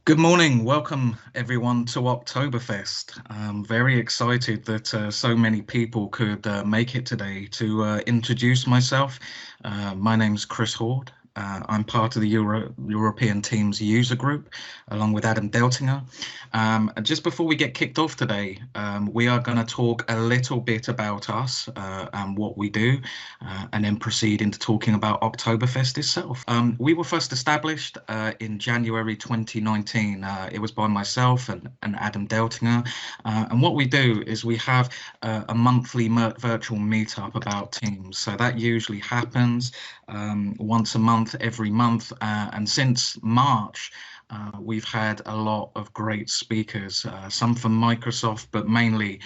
Good morning. Welcome everyone to Oktoberfest. I'm very excited that so many people could make it today. To introduce myself, my name's Chris Hoard. I'm part of the European Teams user group, along with Adam Deltinger. And just before we get kicked off today, we are going to talk a little bit about us and what we do, and then proceed into talking about Oktoberfest itself. We were first established in January 2019. It was by myself and Adam Deltinger. And what we do is we have a monthly virtual meetup about teams. So that usually happens once a month, every month. And since March, we've had a lot of great speakers, some from Microsoft, but mainly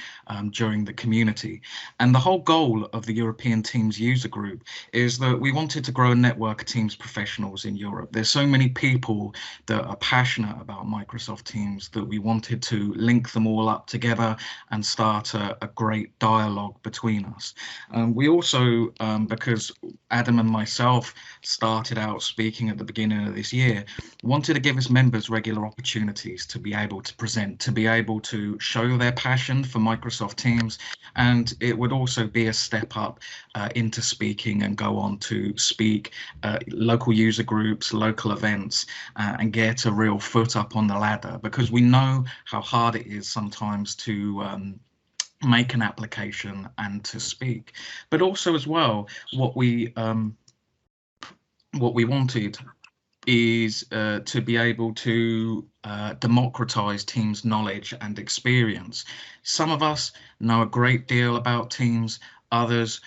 during the community. And the whole goal of the European Teams user group is that we wanted to grow a network of Teams professionals in Europe. There's so many people that are passionate about Microsoft Teams that we wanted to link them all up together and start a great dialogue between us. We also, because Adam and myself started out speaking at the beginning of this year, wanted to give us members regular opportunities to be able to present, to be able to show their passion for Microsoft Teams, and it would also be a step up into speaking and go on to speak local user groups, local events, and get a real foot up on the ladder, because we know how hard it is sometimes to make an application and to speak. But also as well, what we wanted is to be able to democratize Teams knowledge and experience. Some of us know a great deal about Teams, others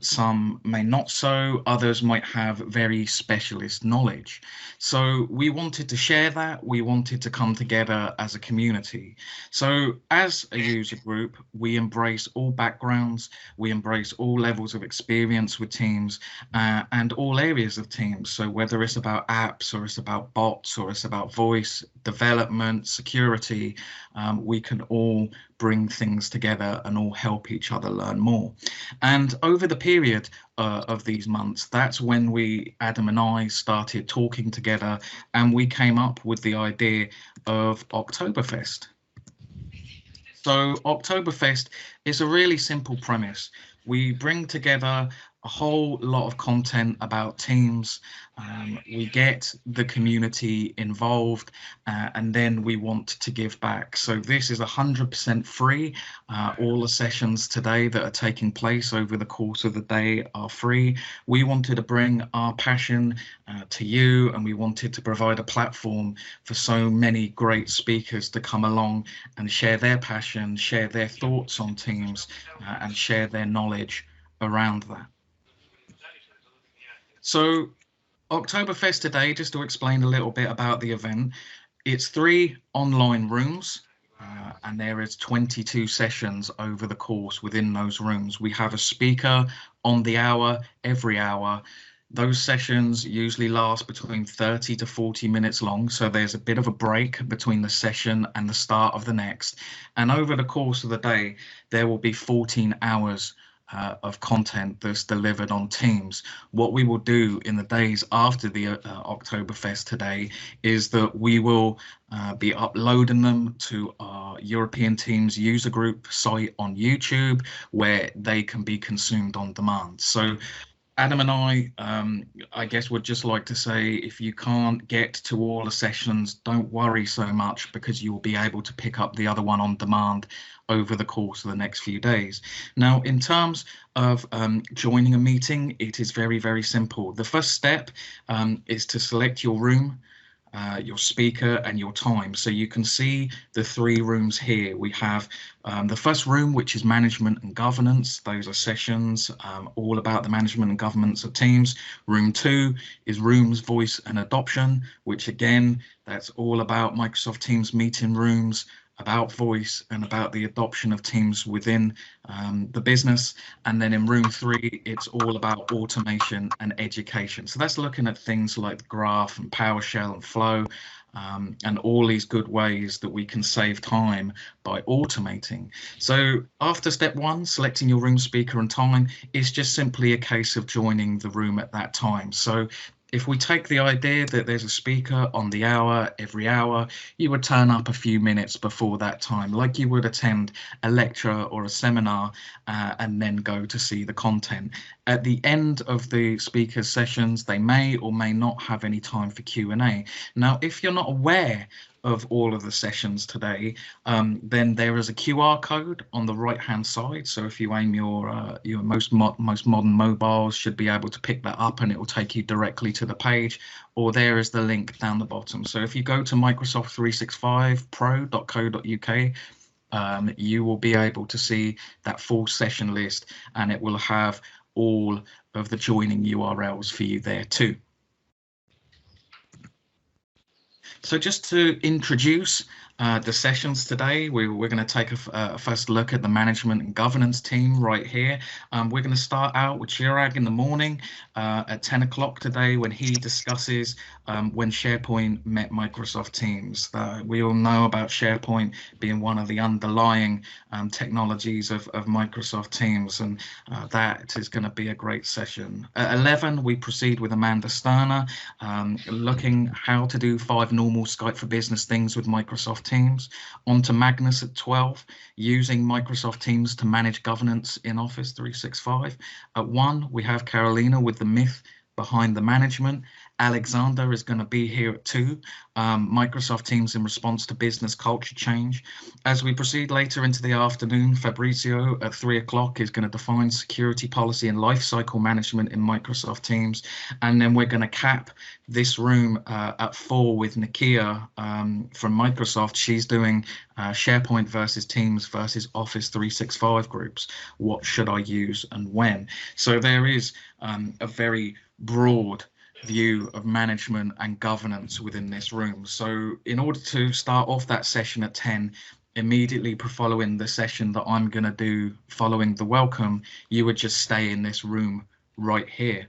some may not so, others might have very specialist knowledge. So we wanted to share that, we wanted to come together as a community. So as a user group, we embrace all backgrounds, we embrace all levels of experience with Teams and all areas of Teams. So whether it's about apps or it's about bots or it's about voice, development, security, we can all bring things together and all help each other learn more. And over the period of these months, that's when Adam and I, started talking together, and we came up with the idea of Oktoberfest. So Oktoberfest is a really simple premise. We bring together a whole lot of content about Teams. We get the community involved, and then we want to give back. So this is 100% free. All the sessions today that are taking place over the course of the day are free. We wanted to bring our passion to you, and we wanted to provide a platform for so many great speakers to come along and share their passion, share their thoughts on Teams, and share their knowledge around that. So Oktoberfest today, just to explain a little bit about the event, it's 3 online rooms, and there is 22 sessions over the course within those rooms. We have a speaker on the hour, every hour. Those sessions usually last between 30 to 40 minutes long, so there's a bit of a break between the session and the start of the next. And over the course of the day, there will be 14 hours of content that's delivered on Teams. What we will do in the days after the Oktoberfest today is that we will be uploading them to our European Teams user group site on YouTube, where they can be consumed on demand. So Adam and I guess would just like to say, if you can't get to all the sessions, don't worry so much, because you'll be able to pick up the other one on demand over the course of the next few days. Now, in terms of joining a meeting, it is very, very simple. The first step is to select your room, your speaker and your time. So you can see the 3 rooms here. We have the first room, which is management and governance. Those are sessions all about the management and governance of Teams. Room 2 is rooms, voice and adoption, which again, that's all about Microsoft Teams meeting rooms, about voice and about the adoption of Teams within the business. And then in room 3, it's all about automation and education. So that's looking at things like Graph and PowerShell and Flow, and all these good ways that we can save time by automating. So after step 1, selecting your room, speaker and time, is just simply a case of joining the room at that time. So If we take the idea that there's a speaker on the hour, every hour, you would turn up a few minutes before that time, like you would attend a lecture or a seminar, and then go to see the content. At the end of the speaker's sessions, they may or may not have any time for Q&A. Now, if you're not aware of all of the sessions today, then there is a QR code on the right hand side. So if you aim your most modern mobiles should be able to pick that up, and it will take you directly to the page, or there is the link down the bottom. So if you go to microsoft365pro.co.uk, you will be able to see that full session list, and it will have all of the joining URLs for you there too. So just to introduce the sessions today, we're going to take a first look at the management and governance team right here. We're going to start out with Chirag in the morning at 10 o'clock today, when he discusses when SharePoint met Microsoft Teams. We all know about SharePoint being one of the underlying technologies of Microsoft Teams, and that is going to be a great session. At 11, we proceed with Amanda Sterner, looking how to do 5 normal Skype for Business things with Microsoft Teams. On to Magnus at 12, using Microsoft Teams to manage governance in Office 365. At 1, we have Carolina with the myth behind the management. Alexander is going to be here at 2, Microsoft Teams in response to business culture change. As we proceed later into the afternoon, Fabrizio at 3 o'clock is going to define security policy and lifecycle management in Microsoft Teams. And then we're going to cap this room at 4 with Nikia from Microsoft. She's doing SharePoint versus Teams versus Office 365 groups. What should I use and when? So there is a very broad view of management and governance within this room. So in order to start off that session at 10, immediately following the session that I'm going to do following the welcome, you would just stay in this room right here.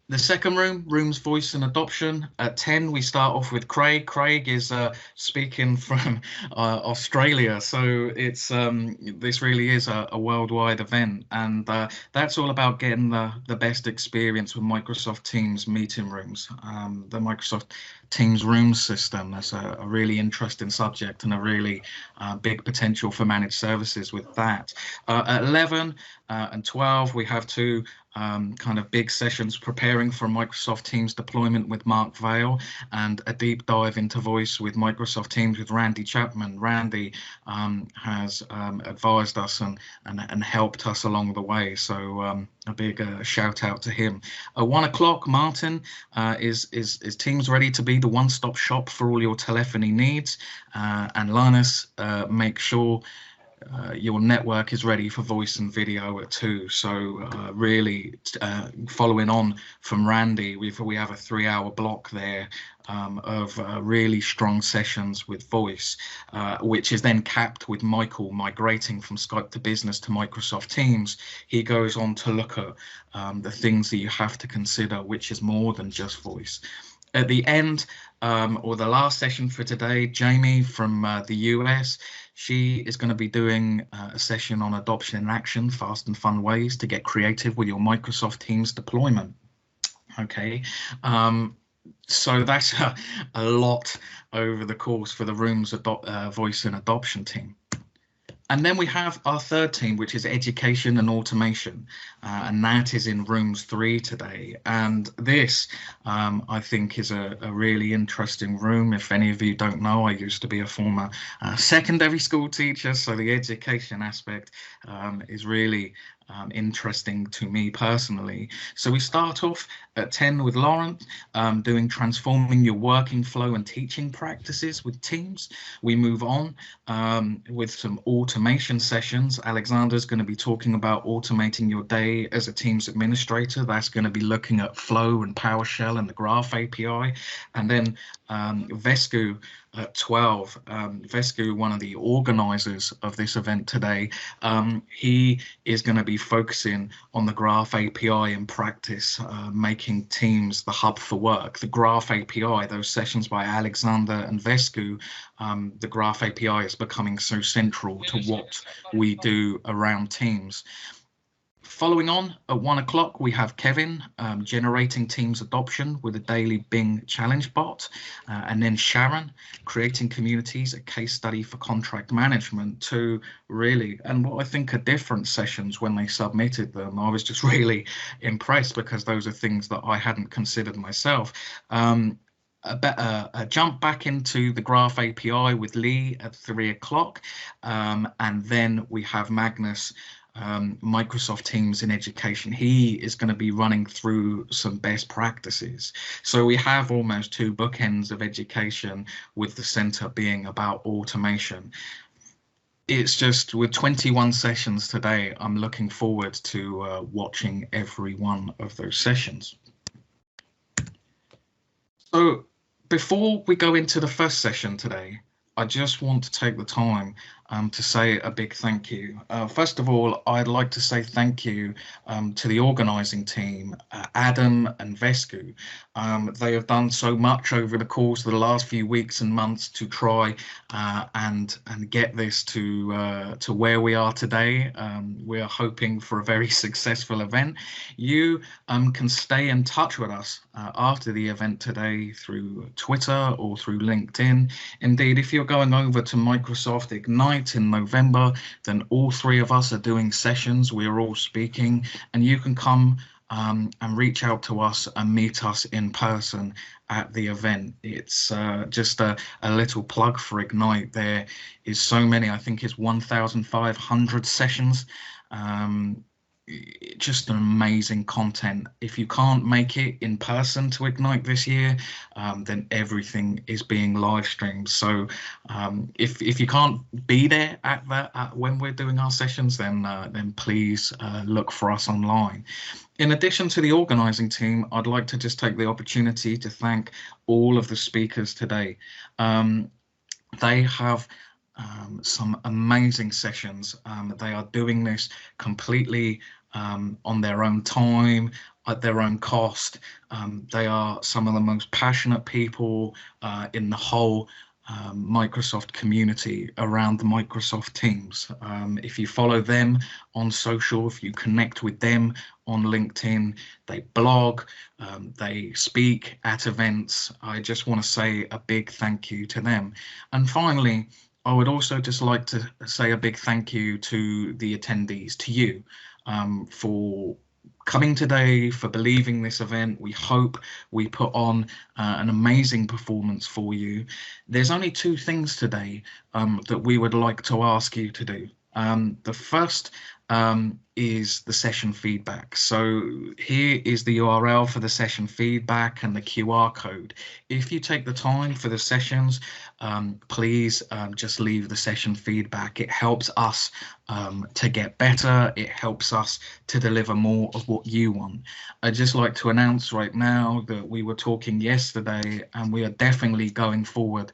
The second room's voice and adoption. At 10, we start off with Craig. Craig is speaking from Australia, so it's this really is a worldwide event, and that's all about getting the best experience with Microsoft Teams meeting rooms. The Microsoft Teams room system is a really interesting subject, and a really big potential for managed services with that. At 11 and 12, we have 2 kind of big sessions preparing for Microsoft Teams deployment with Mark Vail, and a deep dive into voice with Microsoft Teams with Randy Chapman. Randy has advised us and helped us along the way, so a big shout out to him. At 1 o'clock, Martin is Teams ready to be the one-stop shop for all your telephony needs, and Linus make sure your network is ready for voice and video at 2. So really following on from Randy, we have a 3-hour block there of really strong sessions with voice, which is then capped with Michael migrating from Skype to Business to Microsoft Teams. He goes on to look at the things that you have to consider, which is more than just voice. At the end, or the last session for today, Jamie from the US, she is going to be doing a session on adoption in action, fast and fun ways to get creative with your Microsoft Teams deployment. Okay, so that's a lot over the course for the room's voice and adoption team. And then we have our third team, which is education and automation, and that is in rooms 3 today. And this, I think, is a really interesting room. If any of you don't know, I used to be a former secondary school teacher, so the education aspect is really interesting to me personally. So we start off at 10 with Laurent doing transforming your working flow and teaching practices with Teams. We move on with some automation sessions. Alexander's going to be talking about automating your day as a Teams administrator. That's going to be looking at Flow and PowerShell and the Graph API. And then Vesku at 12, Vesku, one of the organizers of this event today, he is going to be focusing on the Graph API in practice, making Teams the hub for work. The Graph API, those sessions by Alexander and Vesku, the Graph API is becoming so central to what we do around Teams. Following on at 1 o'clock, we have Kevin generating Teams adoption with a daily Bing challenge bot, and then Sharon creating communities, a case study for contract management. To really, and what I think are different sessions when they submitted them. I was just really impressed because those are things that I hadn't considered myself. A jump back into the Graph API with Lee at 3 o'clock, and then we have Magnus, Microsoft Teams in education. He is going to be running through some best practices. So we have almost two bookends of education, with the center being about automation. It's just with 21 sessions today, I'm looking forward to watching every one of those sessions. So before we go into the first session today, I just want to take the time to say a big thank you. First of all, I'd like to say thank you to the organising team, Adam and Vesku. They have done so much over the course of the last few weeks and months to try and get this to where we are today. We are hoping for a very successful event. You can stay in touch with us after the event today through Twitter or through LinkedIn. Indeed, if you're going over to Microsoft Ignite in November, then all three of us are doing sessions. We're all speaking, and you can come and reach out to us and meet us in person at the event. It's just a little plug for Ignite. There is so many, I think it's 1,500 sessions. Just an amazing content. If you can't make it in person to Ignite this year, then everything is being live streamed. So if you can't be there at when we're doing our sessions, then please look for us online. In addition to the organising team, I'd like to just take the opportunity to thank all of the speakers today. They have some amazing sessions. They are doing this completely on their own time, at their own cost. They are some of the most passionate people in the whole Microsoft community around the Microsoft Teams. If you follow them on social, if you connect with them on LinkedIn, they blog, they speak at events. I just want to say a big thank you to them. And finally, I would also just like to say a big thank you to the attendees, to you, for coming today, for believing this event. We hope we put on an amazing performance for you. There's only two things today that we would like to ask you to do. The first is the session feedback. So here is the URL for the session feedback and the QR code. If you take the time for the sessions, please just leave the session feedback. It helps us to get better. It helps us to deliver more of what you want. I'd just like to announce right now that we were talking yesterday, and we are definitely going forward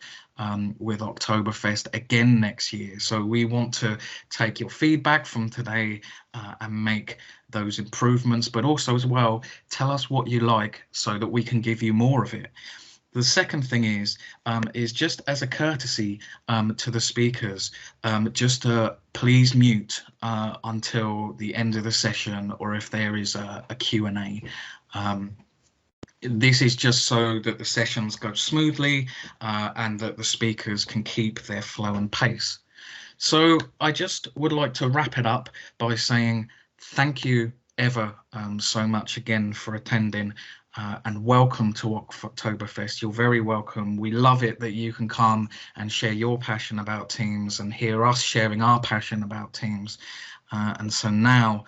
with Oktoberfest again next year. So we want to take your feedback from today and make those improvements, but also as well, tell us what you like so that we can give you more of it. The second thing is just as a courtesy to the speakers, just to please mute until the end of the session, or if there is a Q&A. This is just so that the sessions go smoothly and that the speakers can keep their flow and pace. So I just would like to wrap it up by saying thank you ever so much again for attending, and welcome to Oktoberfest. You're very welcome. We love it that you can come and share your passion about Teams and hear us sharing our passion about Teams. And so now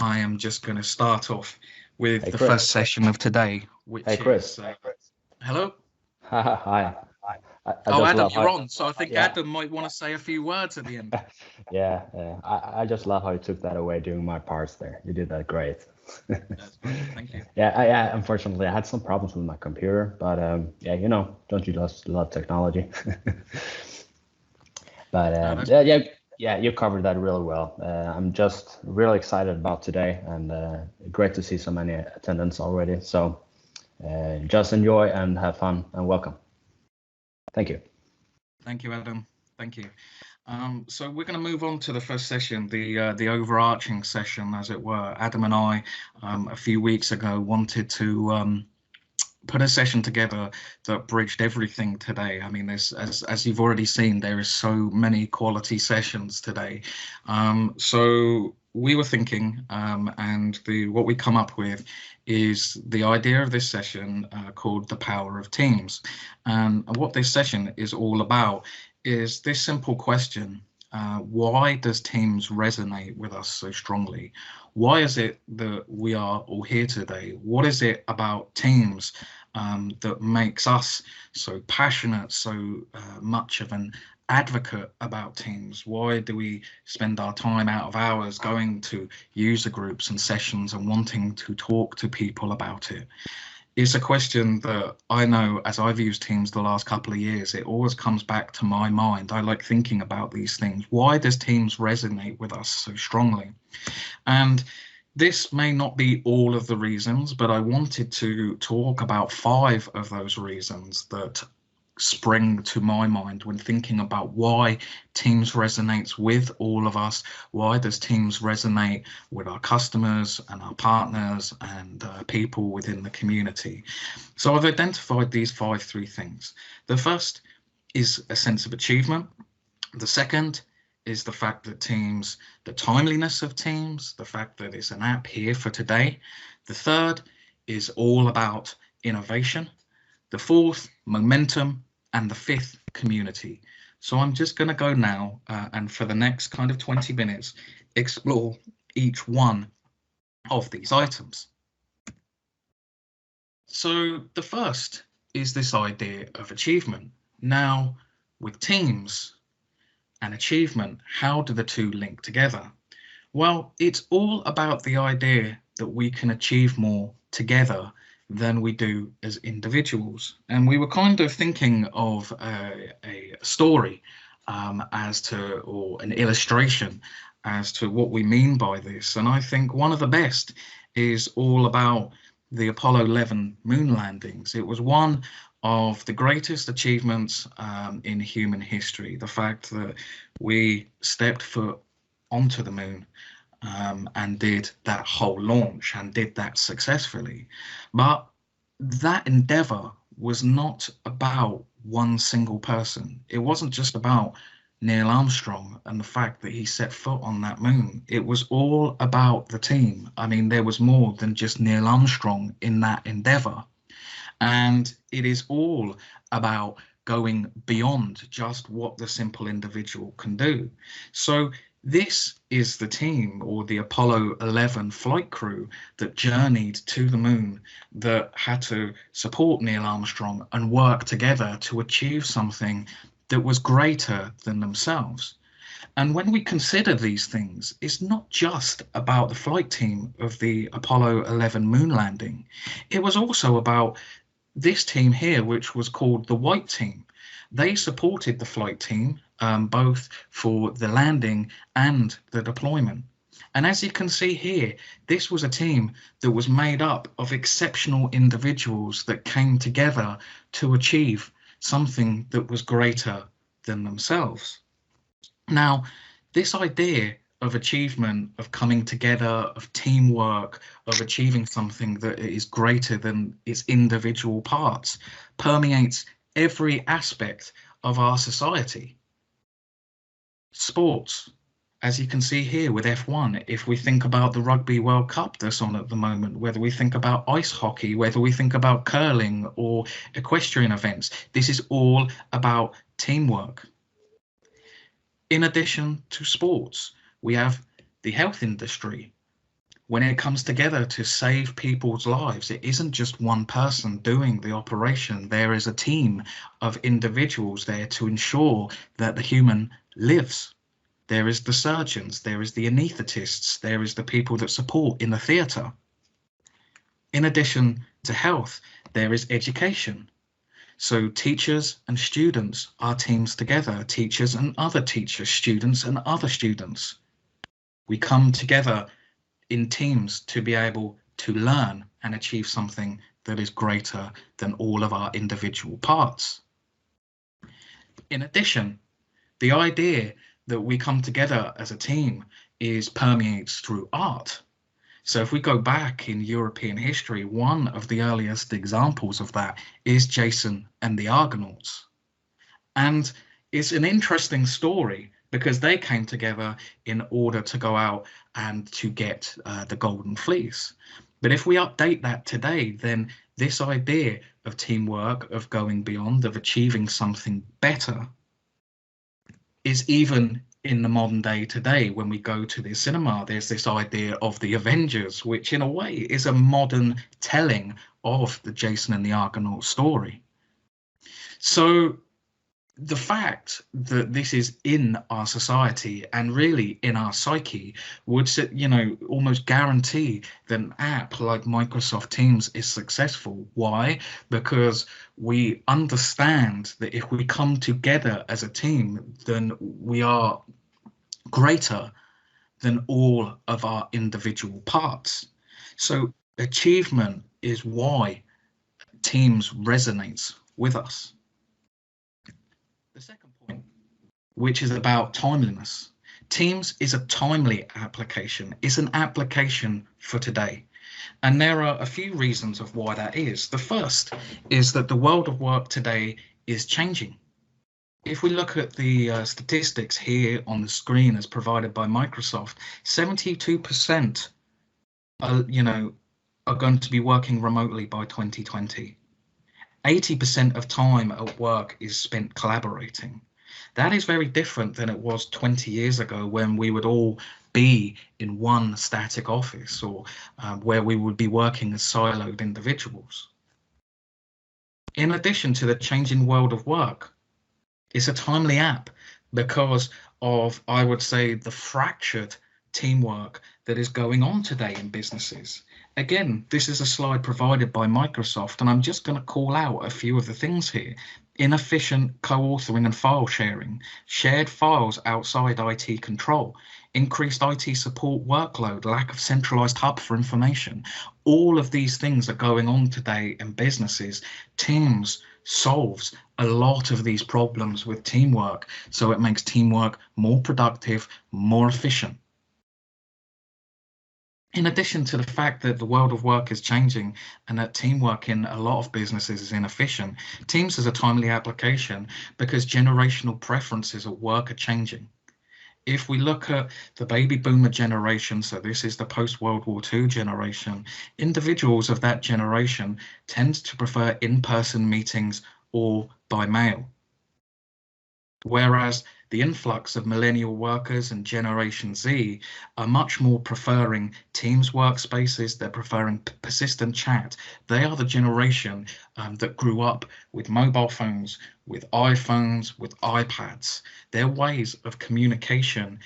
I am just going to start off with the first session of today, which Chris. is... hello? Hi. Adam, you're on, so I think Adam might want to say a few words at the end. Yeah, I just love how you took that away doing my parts there. You did that great. That's great, thank you. Yeah, unfortunately, I had some problems with my computer, but yeah, you know, don't you just love technology? But yeah, you covered that really well. I'm just really excited about today, and great to see so many attendants already. So just enjoy and have fun and welcome. Thank you. Thank you, Adam. Thank you. So we're going to move on to the first session, the overarching session, as it were. Adam and I, a few weeks ago, wanted to put a session together that bridged everything today. I mean, there's as you've already seen, there is so many quality sessions today. So we were thinking, and the what we come up with is the idea of this session called the power of teams. And what this session is all about is this simple question. Why does Teams resonate with us so strongly? Why is it that we are all here today? What is it about Teams that makes us so passionate, so much of an advocate about Teams? Why do we spend our time out of hours going to user groups and sessions and wanting to talk to people about it? It's a question that I know, as I've used Teams the last couple of years, it always comes back to my mind. I like thinking about these things. Why does Teams resonate with us so strongly? And this may not be all of the reasons, but I wanted to talk about 5 of those reasons that spring to my mind when thinking about why Teams resonates with all of us. Why does Teams resonate with our customers and our partners and people within the community? So I've identified these 3 things. The first is a sense of achievement. The second is the fact that Teams, the timeliness of Teams, the fact that it's an app here for today. The third is all about innovation. The fourth, momentum. And the fifth, community. So I'm just going to go now and for the next kind of 20 minutes, explore each one of these items. So the first is this idea of achievement. Now, with Teams and achievement, how do the two link together? Well, it's all about the idea that we can achieve more together than we do as individuals. And we were kind of thinking of a story as to, or an illustration as to what we mean by this. And I think one of the best is all about the Apollo 11 moon landings. It was one of the greatest achievements in human history. The fact that we stepped foot onto the moon and did that whole launch and did that successfully. But that endeavor was not about one single person. It wasn't just about Neil Armstrong and the fact that he set foot on that moon. It was all about the team. I mean, there was more than just Neil Armstrong in that endeavor. And it is all about going beyond just what the simple individual can do. So this is the team, or the Apollo 11 flight crew, that journeyed to the moon, that had to support Neil Armstrong and work together to achieve something that was greater than themselves. And when we consider these things, it's not just about the flight team of the Apollo 11 moon landing. It was also about this team here, which was called the White Team. They supported the flight team both for the landing and the deployment. And as you can see here, this was a team that was made up of exceptional individuals that came together to achieve something that was greater than themselves. Now, this idea of achievement, of coming together, of teamwork, of achieving something that is greater than its individual parts, permeates every aspect of our society. Sports, as you can see here with F1, if we think about the Rugby World Cup that's on at the moment, whether we think about ice hockey, whether we think about curling or equestrian events, this is all about teamwork. In addition to sports, we have the health industry. When it comes together to save people's lives, it isn't just one person doing the operation. There is a team of individuals there to ensure that the human lives. There is the surgeons, there is the anaesthetists, there is the people that support in the theatre. In addition to health, there is education. So teachers and students are teams together, teachers and other teachers, students and other students. We come together in teams to be able to learn and achieve something that is greater than all of our individual parts. In addition, the idea that we come together as a team is permeates through art. So if we go back in European history, one of the earliest examples of that is Jason and the Argonauts. And it's an interesting story because they came together in order to go out and to get the Golden Fleece. But if we update that today, then this idea of teamwork, of going beyond, of achieving something better, is even in the modern day today. When we go to the cinema, there's this idea of the Avengers, which in a way is a modern telling of the Jason and the Argonaut story. So the fact that this is in our society and really in our psyche would, almost guarantee that an app like Microsoft Teams is successful. Why? Because we understand that if we come together as a team, then we are greater than all of our individual parts. So achievement is why Teams resonates with us. The second point, which is about timeliness. Teams is a timely application. It's an application for today. And there are a few reasons of why that is. The first is that the world of work today is changing. If we look at the statistics here on the screen as provided by Microsoft, 72% are going to be working remotely by 2020. 80% of time at work is spent collaborating. That is very different than it was 20 years ago when we would all be in one static office, or where we would be working as siloed individuals. In addition to the changing world of work, it's a timely app because of, I would say, the fractured teamwork that is going on today in businesses. Again, this is a slide provided by Microsoft, and I'm just going to call out a few of the things here. Inefficient co-authoring and file sharing, shared files outside IT control, increased IT support workload, lack of centralized hub for information. All of these things are going on today in businesses. Teams solves a lot of these problems with teamwork, so it makes teamwork more productive, more efficient. In addition to the fact that the world of work is changing and that teamwork in a lot of businesses is inefficient, Teams is a timely application because generational preferences at work are changing. If we look at the baby boomer generation, so this is the post-World War II generation, individuals of that generation tend to prefer in-person meetings or by mail. Whereas the influx of millennial workers and Generation Z are much more preferring Teams workspaces. They're preferring persistent chat. They are the generation that grew up with mobile phones, with iPhones, with iPads. Their ways of communication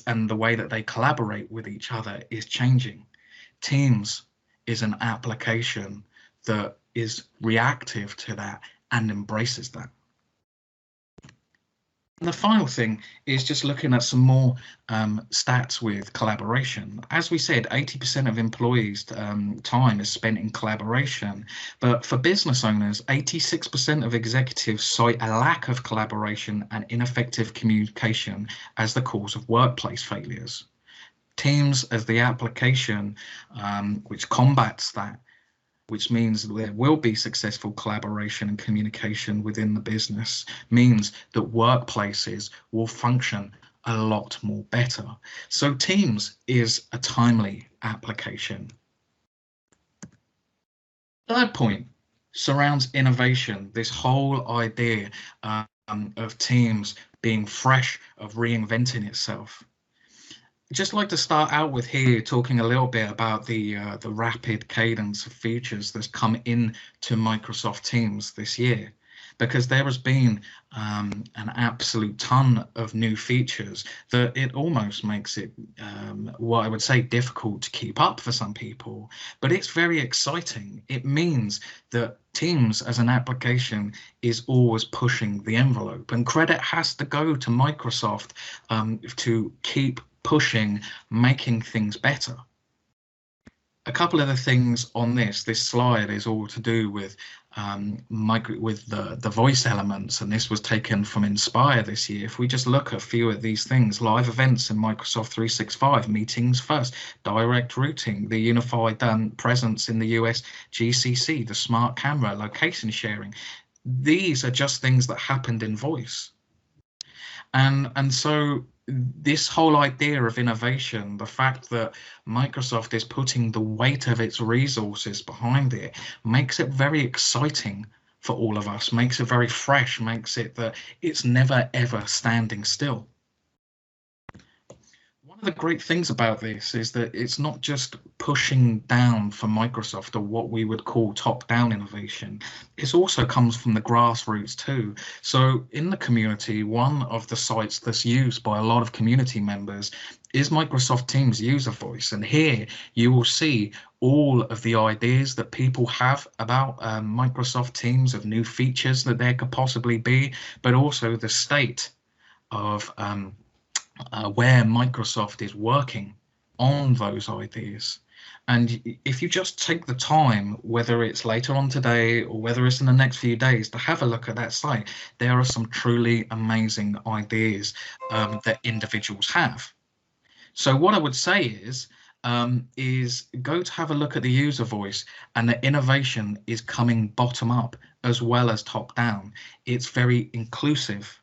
and the way that they collaborate with each other is changing. Teams is an application that is reactive to that and embraces that. And the final thing is just looking at some more stats with collaboration. As we said, 80% of employees' time is spent in collaboration. But for business owners, 86% of executives cite a lack of collaboration and ineffective communication as the cause of workplace failures. Teams as the application which combats that, which means that there will be successful collaboration and communication within the business, means that workplaces will function a lot more better. So Teams is a timely application. Third point surrounds innovation, this whole idea of Teams being fresh, of reinventing itself. Just like to start out with here talking a little bit about the rapid cadence of features that's come in to Microsoft Teams this year, because there has been an absolute ton of new features that it almost makes it what I would say difficult to keep up for some people, but it's very exciting. It means that Teams as an application is always pushing the envelope, and credit has to go to Microsoft to keep pushing, making things better. A couple of the things on this slide is all to do with with the voice elements, and this was taken from Inspire this year. If we just look at a few of these things, live events in Microsoft 365, meetings first, direct routing, the unified presence in the US GCC, the smart camera, location sharing. These are just things that happened in voice. And so this whole idea of innovation, the fact that Microsoft is putting the weight of its resources behind it, makes it very exciting for all of us, makes it very fresh, makes it that it's never ever standing still. One of the great things about this is that it's not just pushing down for Microsoft or what we would call top-down innovation. It also comes from the grassroots too. So in the community, one of the sites that's used by a lot of community members is Microsoft Teams user voice. And here you will see all of the ideas that people have about Microsoft Teams, of new features that there could possibly be, but also the state of where Microsoft is working on those ideas. And if you just take the time, whether it's later on today or whether it's in the next few days, to have a look at that site, there are some truly amazing ideas that individuals have. So what I would say is go to have a look at the user voice, and the innovation is coming bottom up as well as top down. It's very inclusive.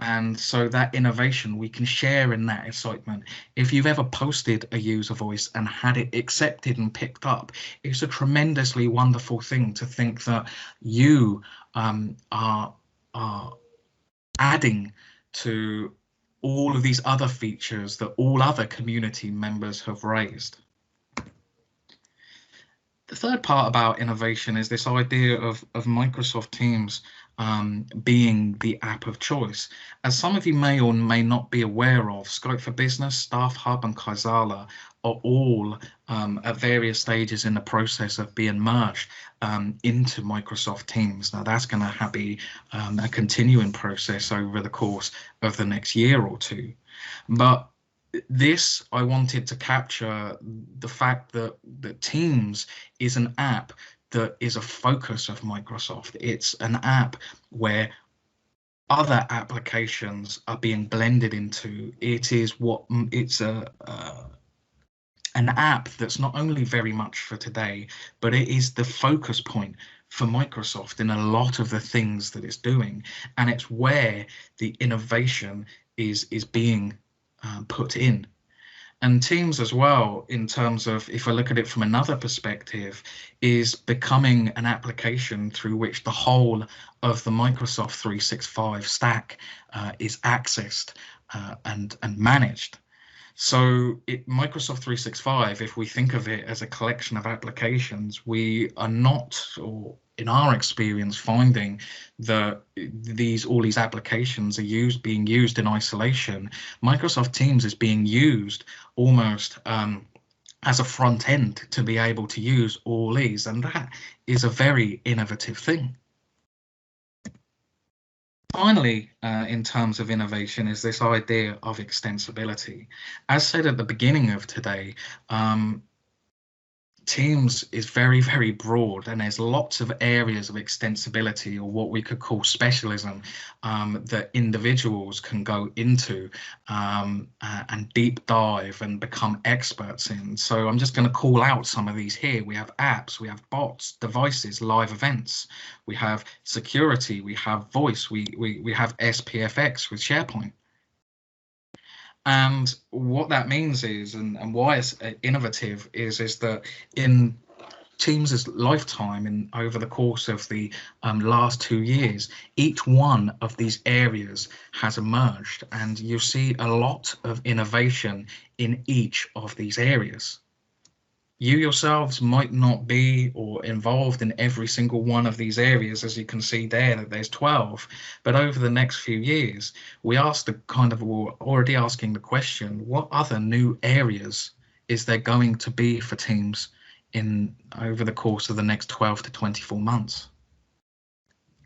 And so that innovation, we can share in that excitement. If you've ever posted a user voice and had it accepted and picked up, it's a tremendously wonderful thing to think that you are adding to all of these other features that all other community members have raised. The third part about innovation is this idea of Microsoft Teams being the app of choice. As some of you may or may not be aware of, Skype for Business, Staff Hub and Kaizala are all at various stages in the process of being merged into Microsoft Teams. Now that's going to be a continuing process over the course of the next year or two. But this, I wanted to capture the fact that Teams is an app that is a focus of Microsoft. It's an app where other applications are being blended into. It's an app that's not only very much for today, but it is the focus point for Microsoft in a lot of the things that it's doing, and it's where the innovation is being put in. And Teams as well, in terms of, if I look at it from another perspective, is becoming an application through which the whole of the Microsoft 365 stack is accessed and managed. So Microsoft 365, if we think of it as a collection of applications, we are not, or in our experience, finding that all these applications are being used in isolation. Microsoft Teams is being used almost as a front end to be able to use all these, and that is a very innovative thing. Finally, in terms of innovation, is this idea of extensibility. As said at the beginning of today, Teams is very, very broad, and there's lots of areas of extensibility, or what we could call specialism, that individuals can go into and deep dive and become experts in. So I'm just going to call out some of these here. We have apps, we have bots, devices, live events, we have security, we have voice, we have SPFX with SharePoint. And what that means is, and why it's innovative, is that in Teams' lifetime, and over the course of the last 2 years, each one of these areas has emerged, and you see a lot of innovation in each of these areas. You yourselves might not be or involved in every single one of these areas, as you can see there that there's 12, but over the next few years we're already asking the question, what other new areas is there going to be for Teams over the course of the next 12 to 24 months?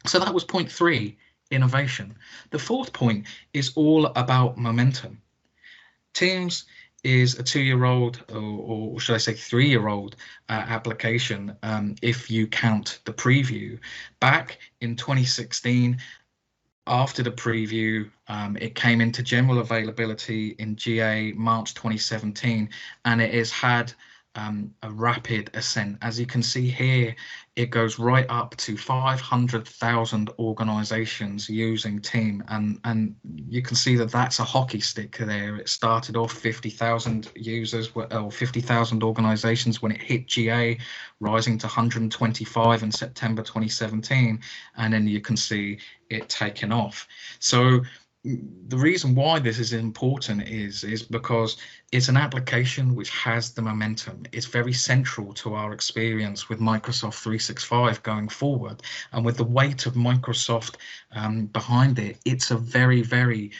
So that was point 3, innovation. The fourth point is all about momentum. Teams is a 2-year-old, or should I say 3-year-old application, if you count the preview. Back in 2016, after the preview, it came into general availability in GA March 2017, and it has had a rapid ascent. As you can see here, it goes right up to 500,000 organizations using Team, and you can see that that's a hockey stick there. It started off 50,000 users, or 50,000 organizations when it hit GA, rising to 125 in September 2017, and then you can see it taken off. So the reason why this is important is because it's an application which has the momentum. It's very central to our experience with Microsoft 365 going forward, and with the weight of Microsoft behind it, it's a very, very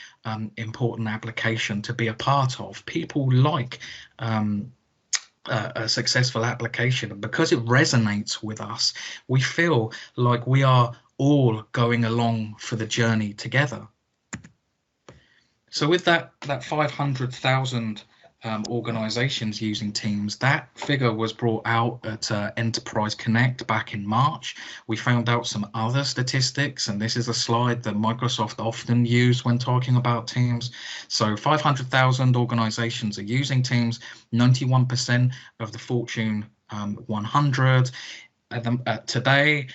important application to be a part of. People like a successful application, and because it resonates with us, we feel like we are all going along for the journey together. So with that 500,000 organizations using Teams, that figure was brought out at Enterprise Connect back in March. We found out some other statistics, and this is a slide that Microsoft often use when talking about Teams. So 500,000 organizations are using Teams, 91% of the Fortune 100. Today,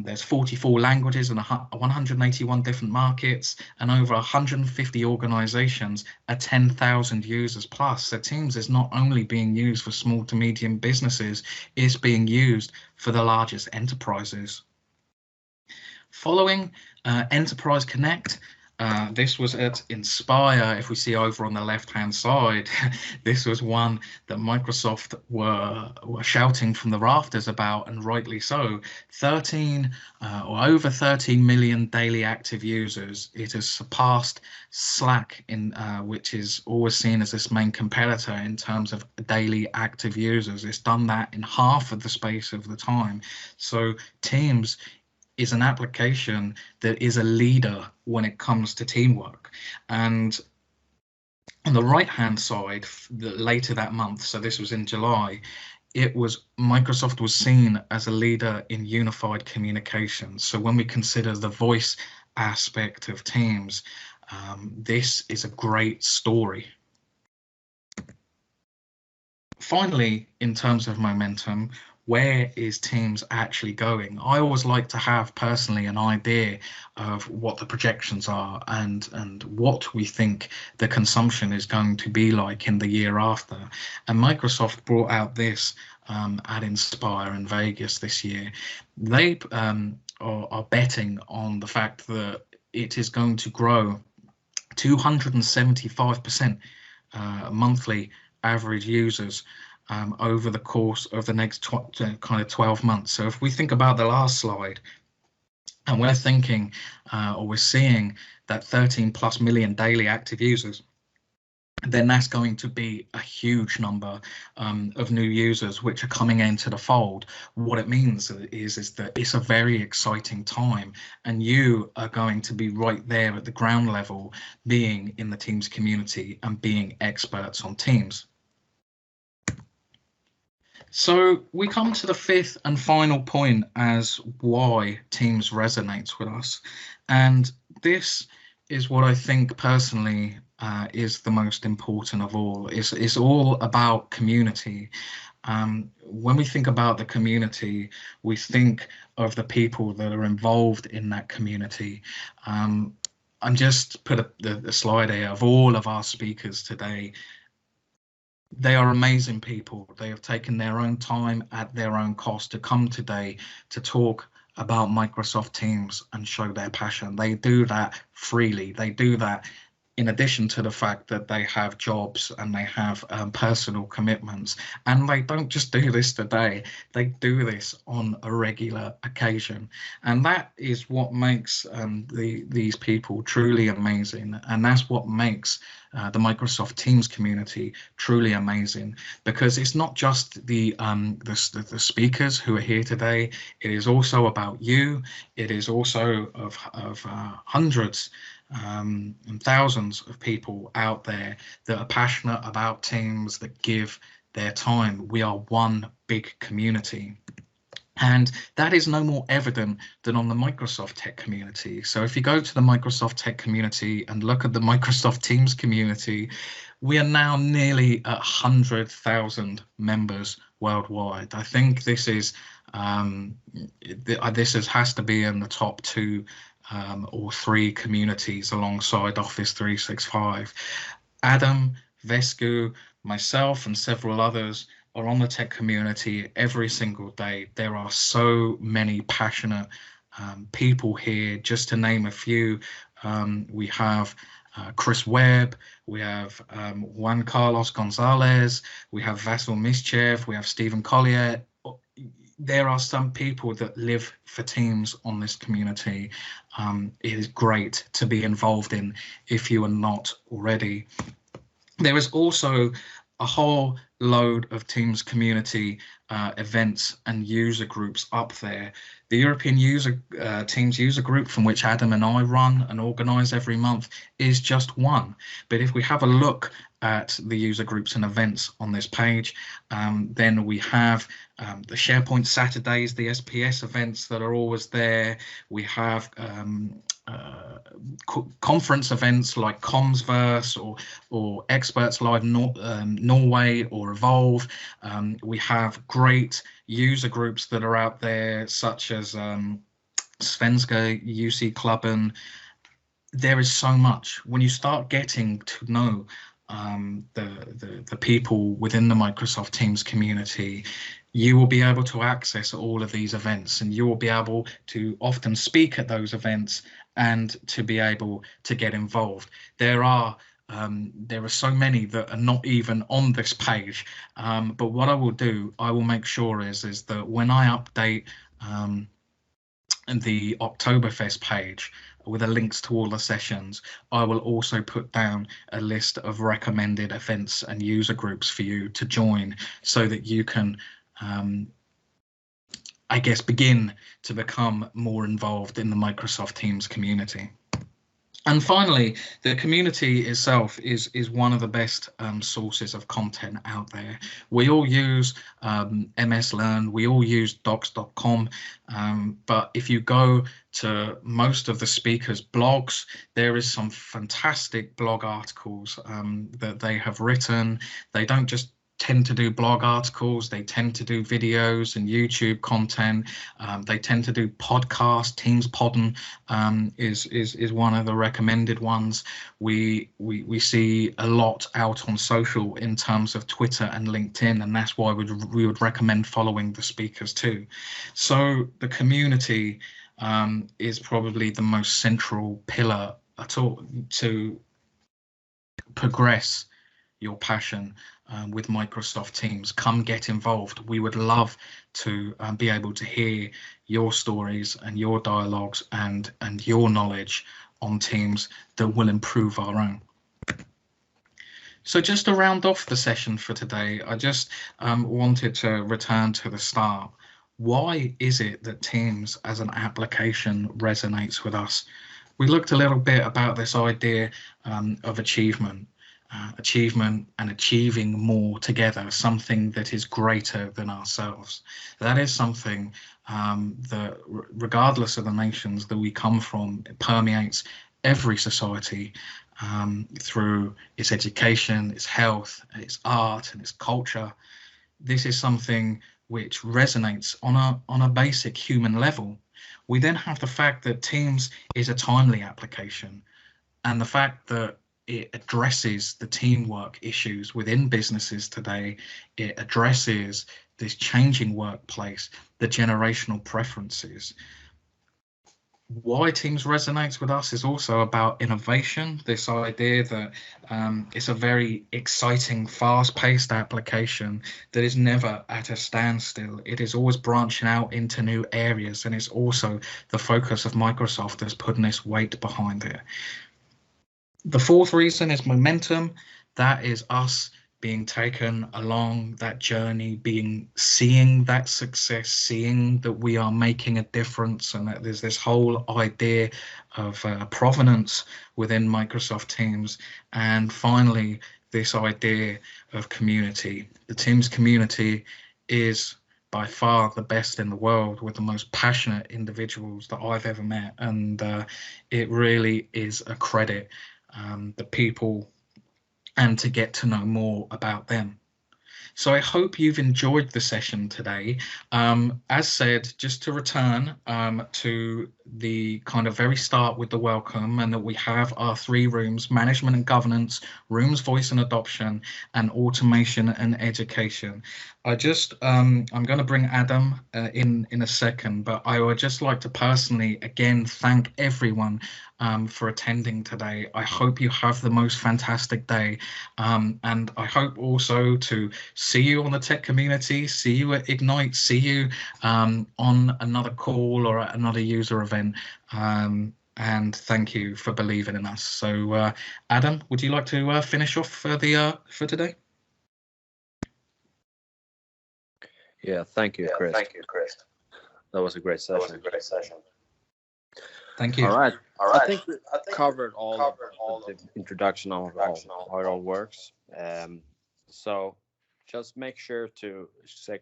there's 44 languages and 181 different markets, and over 150 organizations at 10,000 users plus. So Teams is not only being used for small to medium businesses, it's being used for the largest enterprises. Following Enterprise Connect, this was at Inspire. If we see over on the left-hand side, this was one that Microsoft were shouting from the rafters about, and rightly so. 13 or over 13 million daily active users. It has surpassed Slack, which is always seen as this main competitor in terms of daily active users. It's done that in half of the space of the time. So Teams is an application that is a leader when it comes to teamwork. And on the right hand side, later that month, so this was in July, Microsoft was seen as a leader in unified communications. So when we consider the voice aspect of Teams, this is a great story. Finally, in terms of momentum, where is Teams actually going? I always like to have personally an idea of what the projections are and what we think the consumption is going to be like in the year after. And Microsoft brought out this at Inspire in Vegas this year. They are betting on the fact that it is going to grow 275% monthly average users over the course of the next kind of 12 months. So if we think about the last slide, and we're thinking or we're seeing that 13 plus million daily active users, then that's going to be a huge number of new users which are coming into the fold. What it means is that it's a very exciting time, and you are going to be right there at the ground level, being in the Teams community and being experts on Teams. So we come to the fifth and final point as why Teams resonates with us. And this is what I think personally is the most important of all. It's all about community. When we think about the community, we think of the people that are involved in that community. I'm just put the slide here of all of our speakers today. They are amazing people. They have taken their own time at their own cost to come today to talk about Microsoft Teams and show their passion. They do that freely. They do that in addition to the fact that they have jobs and they have personal commitments. And they don't just do this today, they do this on a regular occasion. And that is what makes these people truly amazing. And that's what makes the Microsoft Teams community truly amazing, because it's not just the speakers who are here today. It is also about you. It is also of hundreds and thousands of people out there that are passionate about teams, that give their time. We are one big community. And that is no more evident than on the Microsoft Tech community. So if you go to the Microsoft Tech community and look at the Microsoft Teams community, we are now nearly at 100,000 members worldwide. I think this is has to be in the top two or three communities alongside Office 365. Adam, Vesku, myself, and several others are on the tech community every single day. There are so many passionate people here. Just to name a few, we have Chris Webb, we have Juan Carlos Gonzalez, we have Vasil Mischev, we have Stephen Collier. There are some people that live for teams on this community. It is great to be involved in if you are not already. There is also a whole load of Teams community events and user groups up there. The European Teams user group, from which Adam and I run and organise every month, is just one. But if we have a look at the user groups and events on this page, then we have the SharePoint Saturdays, the SPS events that are always there. We have conference events like Commsverse or Experts Live Norway or Evolve. We have great user groups that are out there, such as Svenska UC Klubben. There is so much. When you start getting to know the people within the Microsoft Teams community, you will be able to access all of these events, and you will be able to often speak at those events and to be able to get involved. There are so many that are not even on this page, but what I will do, I will make sure is that when I update the Oktoberfest page with the links to all the sessions, I will also put down a list of recommended events and user groups for you to join, so that you can I guess begin to become more involved in the Microsoft Teams community. And finally, the community itself is one of the best sources of content out there. We all use MS Learn, we all use docs.com, but if you go to most of the speakers' blogs, there is some fantastic blog articles that they have written. They don't just tend to do blog articles, they tend to do videos and YouTube content. They tend to do podcasts. Teams Podden is one of the recommended ones. We see a lot out on social in terms of Twitter and LinkedIn, and that's why we would recommend following the speakers too. So the community is probably the most central pillar at all to progress your passion with Microsoft Teams. Come get involved. We would love to be able to hear your stories and your dialogues and your knowledge on Teams that will improve our own. So just to round off the session for today, I just wanted to return to the start. Why is it that Teams as an application resonates with us? We looked a little bit about this idea of achievement and achieving more together, something that is greater than ourselves. That is something that, regardless of the nations that we come from, it permeates every society through its education, its health, its art, and its culture. This is something which resonates on a basic human level. We then have the fact that Teams is a timely application, and the fact that it addresses the teamwork issues within businesses today. It addresses this changing workplace, the generational preferences. Why Teams resonates with us is also about innovation, this idea that it's a very exciting, fast-paced application that is never at a standstill. It is always branching out into new areas, and it's also the focus of Microsoft that's putting its weight behind it. The fourth reason is momentum. That is us being taken along that journey, seeing that success, seeing that we are making a difference, and that there's this whole idea of provenance within Microsoft Teams, and finally this idea of community. The Teams community is by far the best in the world, with the most passionate individuals that I've ever met, and it really is a credit, the people, and to get to know more about them. So I hope you've enjoyed the session today. As said, just to return to the kind of very start with the welcome, and that we have our 3 rooms: management and governance, rooms, voice and adoption, and automation and education. I'm going to bring Adam in a second, but I would just like to personally again thank everyone for attending today. I hope you have the most fantastic day, and I hope also to see you on the tech community, see you at Ignite, see you on another call or at another user event. And thank you for believing in us. So, Adam, would you like to finish off for today? Yeah, thank you, Chris. That was a great session. Thank you. All right. I think we covered all of the introduction of how it all works. So just make sure to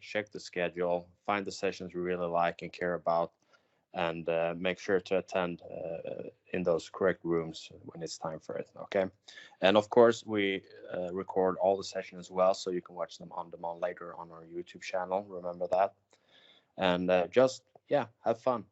check the schedule, find the sessions you really like and care about, and make sure to attend in those correct rooms when it's time for it. Okay. And of course, we record all the sessions as well, so you can watch them on demand later on our YouTube channel. Remember that. And just, yeah, have fun.